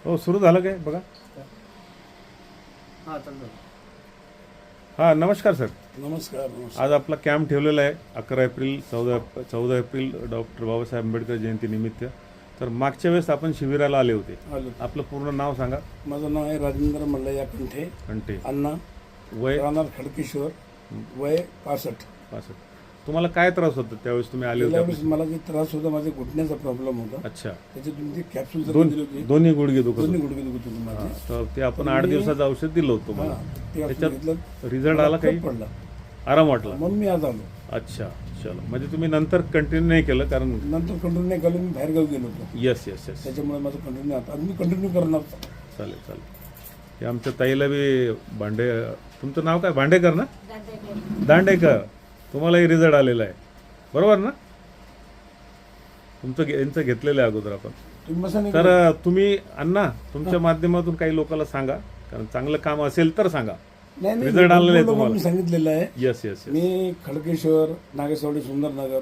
हो सुरू झालं काय बघा. हां नमस्कार सर. नमस्कार. आज आपला कॅम्प ठेवलेला आहे 11 April 14 April doctor Babasaheb Ambedkar जयंतीनिमित्त. तर मागच्या वेळेस आपण शिबिराला आले होते. आपलं पूर्ण नाव सांगा. माझं नाव आहे राजेंद्र मल्लय्या कंठे. कंठे. अण्णा. वय. राहणार खडकेश्वर. वय 65. तुम्हाला काय त्रास होता त्यावेळेस तुम्ही आले होते? त्यावेळेस मला जे त्रास होता माझ्या घुटण्याचा प्रॉब्लेम होता. अच्छा. त्याची तुमची कॅप्सूल दिली होती. दोन्ही गुडघे दुखत दोन्ही होते. गुडघे दुखत होते माझे. तर ते आपण 8 दिवसाचं औषध दिलं होतं तुम्हाला. त्याच्यात रिझल्ट आला काही? पडला. आराम वाटला. म्हणून मी आज आलो. अच्छा चलो. म्हणजे तुम्ही नंतर कंटिन्यू नाही केलं कारण नंतर कंटिन्यू नाही केलं. मी बाहेर गावी गेलो होतो. Yes yes yes. त्याच्यामुळे माझं कंटिन्यू आता मी कंटिन्यू करणार. चालेल चालेल. हे आमच्या ताईला बी भांडे. तुमचं नाव काय? भांडेकर ना? दांडेकर. तुम्हालाही रिझल्ट आलेला आहे बरोबर ना? तुमचं यांचं घेतलेलं आहे अगोदर आपण. तर तुम्ही अण्णा तुमच्या माध्यमातून काही लोकांना सांगा कारण चांगलं काम असेल तर सांगा. नाही रिझल्ट आलेला आहे तुम्हाला. मी सांगितलेलं आहे. Yes yes. मी खडकेश्वर, नागेशवाडी, सुंदरनगर